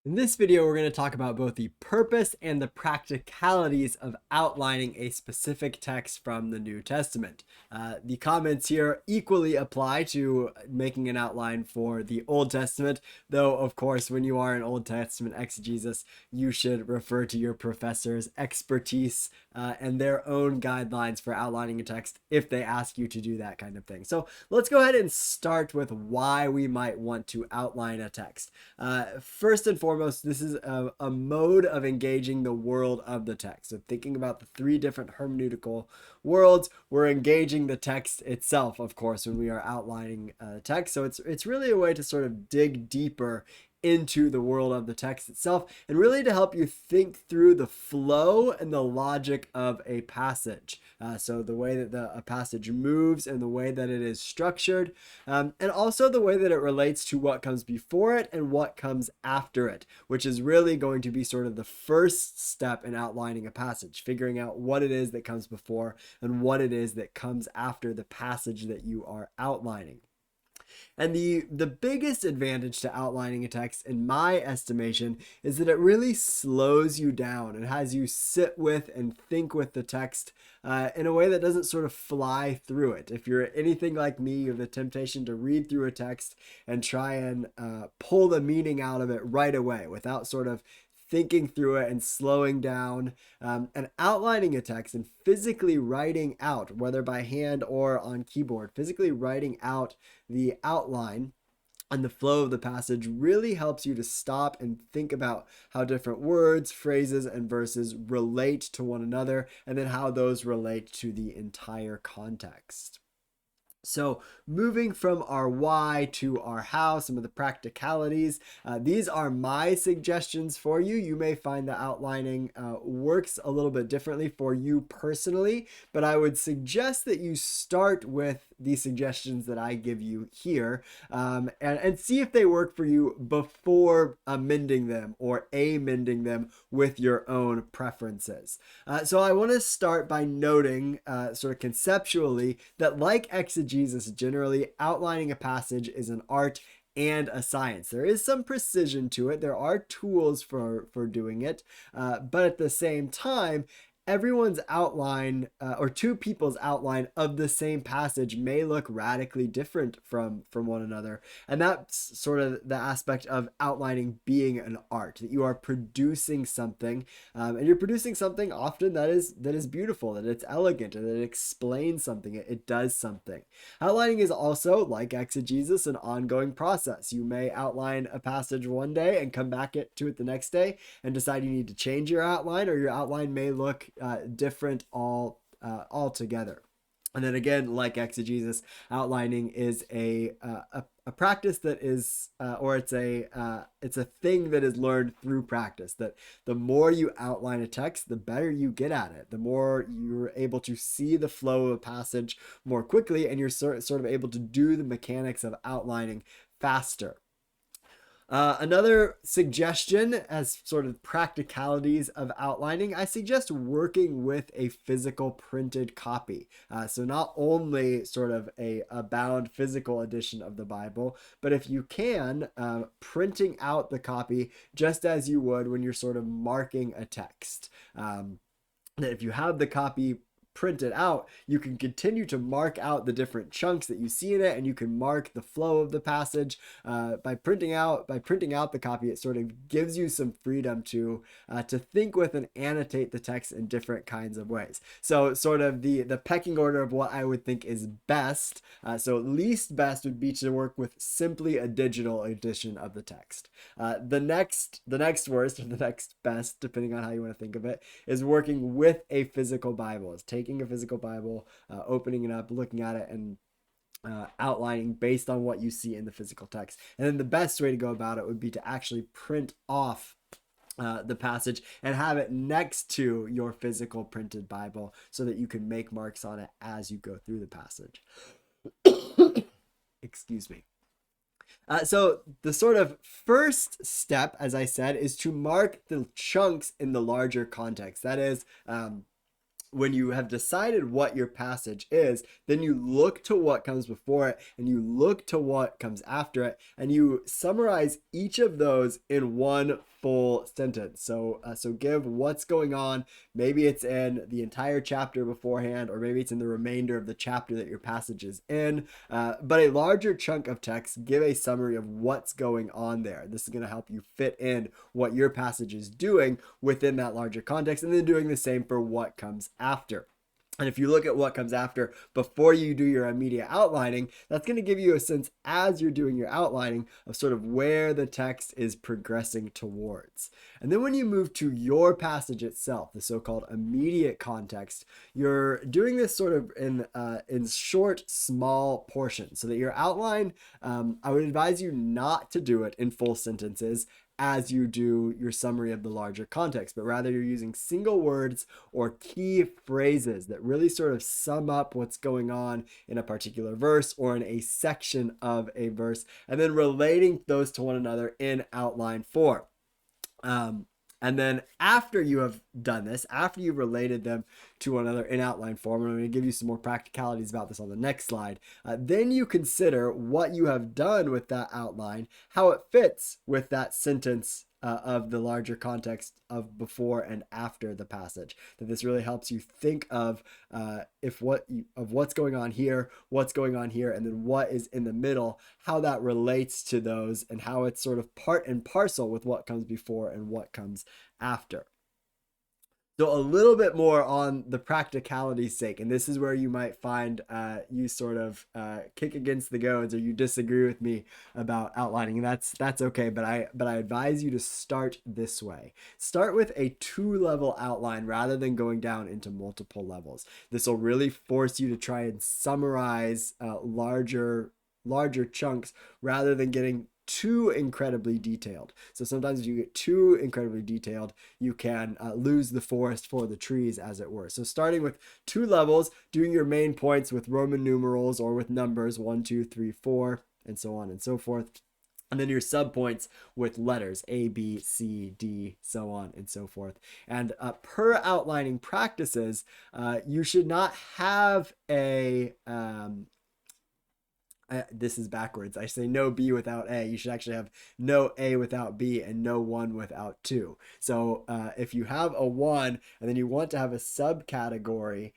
In this video, we're going to talk about both the purpose and the practicalities of outlining a specific text from the New Testament. The comments here equally apply to making an outline for the Old Testament, though, of course, when you are in Old Testament exegesis, you should refer to your professor's expertise and their own guidelines for outlining a text if they ask you to do that kind of thing. So let's go ahead and start with why we might want to outline a text. First and foremost, this is a mode of engaging the world of the text. So thinking about the three different hermeneutical worlds, we're engaging the text itself, of course, when we are outlining text. So it's really a way to sort of dig deeper into the world of the text itself and really to help you think through the flow and the logic of a passage. So the way that a passage moves and the way that it is structured, and also the way that it relates to what comes before it and what comes after it, which is really going to be sort of the first step in outlining a passage, figuring out what it is that comes before and what it is that comes after the passage that you are outlining. And the biggest advantage to outlining a text, in my estimation, is that it really slows you down and has you sit with and think with the text in a way that doesn't sort of fly through it. If you're anything like me, you have the temptation to read through a text and try and pull the meaning out of it right away without sort of thinking through it and slowing down and outlining a text and physically writing out, whether by hand or on keyboard, physically writing out the outline and the flow of the passage really helps you to stop and think about how different words, phrases, and verses relate to one another, and then how those relate to the entire context. So moving from our why to our how, some of the practicalities, these are my suggestions for you. You may find the outlining works a little bit differently for you personally, but I would suggest that you start with the suggestions that I give you here and see if they work for you before amending them or amending them with your own preferences. So I want to start by noting sort of conceptually that like exegesis, generally outlining a passage is an art and a science. There is some precision to it. There are tools for doing it, but at the same time, everyone's outline or two people's outline of the same passage may look radically different from one another, and that's sort of the aspect of outlining being an art, that you are producing something, and you're producing something often that is beautiful, that it's elegant, and that it explains something, it does something. Outlining is also, like exegesis, an ongoing process. You may outline a passage one day and come back to it the next day and decide you need to change your outline, or your outline may look different altogether. And then again, like exegesis, outlining is a practice that is, or it's a thing that is learned through practice. That the more you outline a text, the better you get at it. The more you're able to see the flow of a passage more quickly, and you're sort of able to do the mechanics of outlining faster. Another suggestion as sort of practicalities of outlining, I suggest working with a physical printed copy. So not only sort of a bound physical edition of the Bible, but if you can, printing out the copy just as you would when you're sort of marking a text. That if you have the copy printed out, you can continue to mark out the different chunks that you see in it, and you can mark the flow of the passage by printing out the copy. It sort of gives you some freedom to think with and annotate the text in different kinds of ways. So sort of the pecking order of what I would think is best. So least best would be to work with simply a digital edition of the text. The next worst, or the next best, depending on how you want to think of it, is working with a physical Bible. It's taking a physical Bible, opening it up, looking at it, and outlining based on what you see in the physical text. And then the best way to go about it would be to actually print off the passage and have it next to your physical printed Bible so that you can make marks on it as you go through the passage. Excuse me. So the sort of first step, as I said, is to mark the chunks in the larger context. That is, when you have decided what your passage is, then you look to what comes before it and you look to what comes after it, and you summarize each of those in one full sentence. So give what's going on. Maybe it's in the entire chapter beforehand, or maybe it's in the remainder of the chapter that your passage is in. But a larger chunk of text, give a summary of what's going on there. This is going to help you fit in what your passage is doing within that larger context, and then doing the same for what comes after. And if you look at what comes after before you do your immediate outlining, that's going to give you a sense as you're doing your outlining of sort of where the text is progressing towards. And then when you move to your passage itself, the so-called immediate context, you're doing this sort of in short, small portions, so that your outline, I would advise you not to do it in full sentences as you do your summary of the larger context, but rather you're using single words or key phrases that really sort of sum up what's going on in a particular verse or in a section of a verse, and then relating those to one another in outline form. And then after you have done this, after you've related them to one another in outline form, and I'm going to give you some more practicalities about this on the next slide, then you consider what you have done with that outline, how it fits with that sentence of the larger context of before and after the passage. That this really helps you think of what's going on here, and then what is in the middle, how that relates to those, and how it's sort of part and parcel with what comes before and what comes after. So a little bit more on the practicality's sake, and this is where you might find you sort of kick against the goads, or you disagree with me about outlining. That's okay, but I advise you to start this way. Start with a 2-level outline rather than going down into multiple levels. This will really force you to try and summarize larger chunks rather than getting too incredibly detailed. So sometimes if you get too incredibly detailed, you can lose the forest for the trees, as it were. So starting with 2 levels, doing your main points with Roman numerals or with numbers 1, 2, 3, 4, and so on and so forth. And then your subpoints with letters A, B, C, D, so on and so forth. And per outlining practices, you should not have a this is backwards. I say no B without A. You should actually have no A without B and no 1 without 2. So if you have a 1 and then you want to have a subcategory,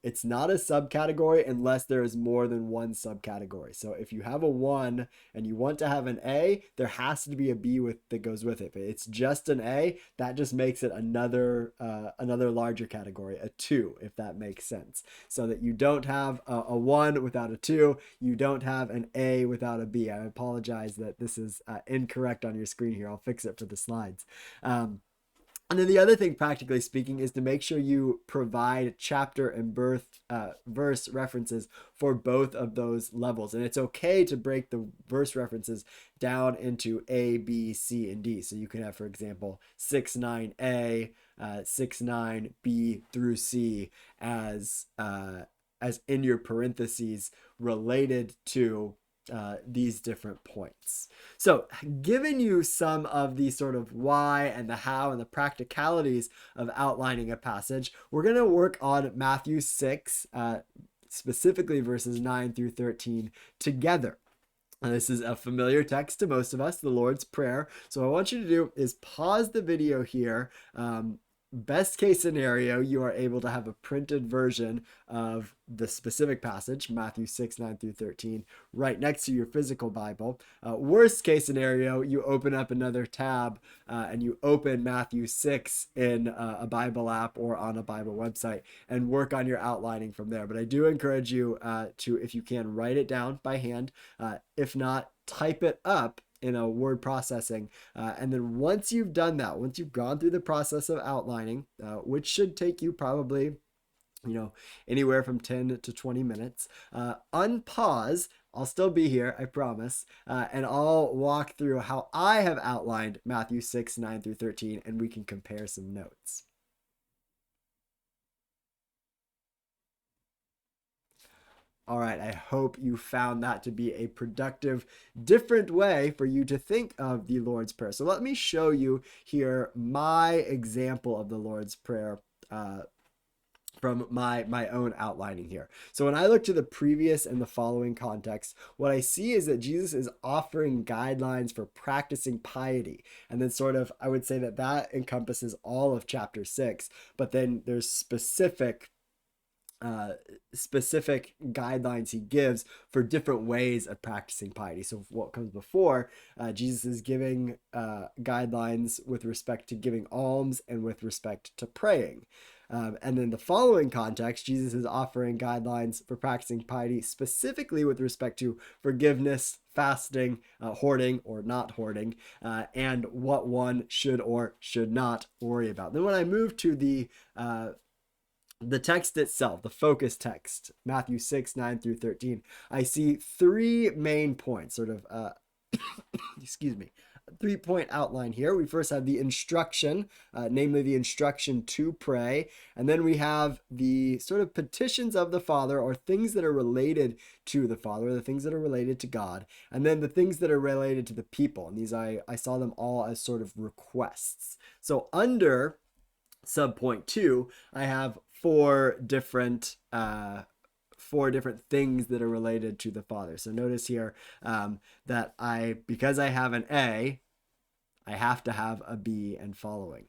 it's not a subcategory unless there is more than one subcategory. So if you have a 1 and you want to have an A, there has to be a B that goes with it. If it's just an A, that just makes it another larger category, a 2, if that makes sense. So that you don't have a 1 without a 2, you don't have an A without a B. I apologize that this is incorrect on your screen here. I'll fix it for the slides. And then the other thing, practically speaking, is to make sure you provide chapter and verse references for both of those levels. And it's okay to break the verse references down into A, B, C, and D. So you can have, for example, 6-9A, 6-9B through C as in your parentheses related to these different points. So given you some of the sort of why and the how and the practicalities of outlining a passage, we're going to work on Matthew 6, specifically verses 9 through 13 together. And this is a familiar text to most of us, the Lord's Prayer. So what I want you to do is pause the video here. Best case scenario, you are able to have a printed version of the specific passage, Matthew 6, 9 through 13, right next to your physical Bible. Worst case scenario, you open up another tab and you open Matthew 6 in a Bible app or on a Bible website and work on your outlining from there. But I do encourage you to, if you can, write it down by hand. If not, type it up in a word processing. And then once you've done that, once you've gone through the process of outlining, which should take you probably, anywhere from 10 to 20 minutes, unpause. I'll still be here, I promise. And I'll walk through how I have outlined Matthew 6, 9 through 13, and we can compare some notes. All right, I hope you found that to be a productive, different way for you to think of the Lord's Prayer. So let me show you here my example of the Lord's Prayer from my own outlining here. So when I look to the previous and the following context, what I see is that Jesus is offering guidelines for practicing piety. And then sort of, I would say that that encompasses all of chapter 6, but then there's specific guidelines he gives for different ways of practicing piety. So what comes before, Jesus is giving guidelines with respect to giving alms and with respect to praying. And then the following context, Jesus is offering guidelines for practicing piety specifically with respect to forgiveness, fasting, hoarding or not hoarding, and what one should or should not worry about. Then when I move to the text itself, the focus text, Matthew 6, 9 through 13, I see three main points, sort of, excuse me, 3-point outline here. We first have the instruction, namely the instruction to pray. And then we have the sort of petitions of the Father, or things that are related to the Father, the things that are related to God. And then the things that are related to the people. And these, I saw them all as sort of requests. So under subpoint 2, I have four different things that are related to the Father. So notice here that because I have an A, I have to have a B and following.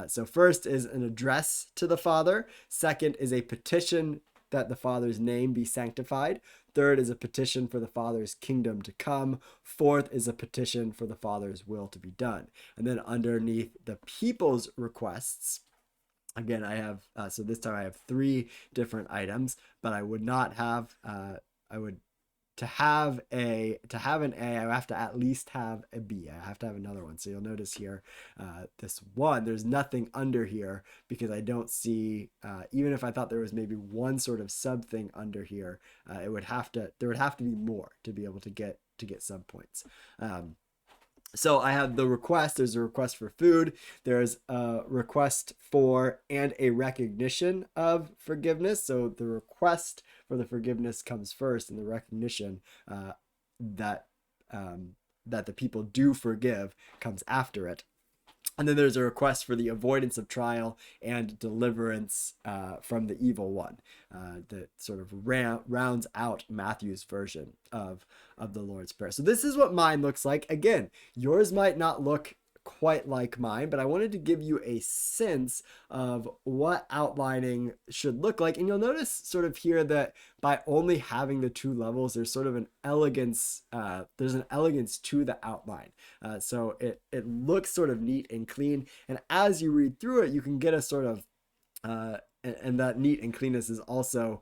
So first is an address to the Father. Second is a petition that the Father's name be sanctified. Third is a petition for the Father's kingdom to come. Fourth is a petition for the Father's will to be done. And then underneath the people's requests, again, I have, so this time I have 3 different items, but I would not have, to have an A, I have to at least have a B. I have to have another one. So you'll notice here, this one, there's nothing under here because I don't see, even if I thought there was maybe one sort of sub thing under here, there would have to be more to be able to get subpoints. So I have the request. There's a request for food. There's a request for and a recognition of forgiveness. So the request for the forgiveness comes first, and the recognition that the people do forgive comes after it. And then there's a request for the avoidance of trial and deliverance from the evil one that sort of rounds out Matthew's version of the Lord's Prayer. So this is what mine looks like. Again, yours might not look quite like mine, but I wanted to give you a sense of what outlining should look like. And you'll notice sort of here that by only having the 2 levels, there's sort of an elegance, there's an elegance to the outline. So it looks sort of neat and clean. And as you read through it, you can get a sort of, and that neat and cleanness is also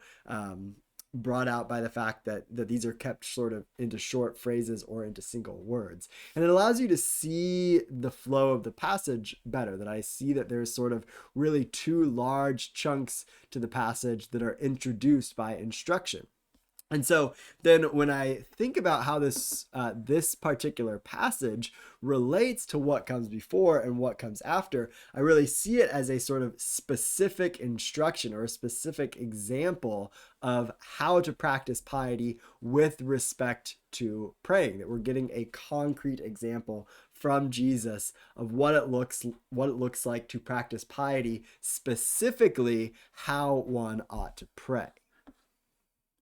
brought out by the fact that these are kept sort of into short phrases or into single words. And it allows you to see the flow of the passage better, that I see that there's sort of really 2 large chunks to the passage that are introduced by instruction. And so then when I think about how this particular passage relates to what comes before and what comes after, I really see it as a sort of specific instruction or a specific example of how to practice piety with respect to praying, that we're getting a concrete example from Jesus of what it looks like to practice piety, specifically how one ought to pray.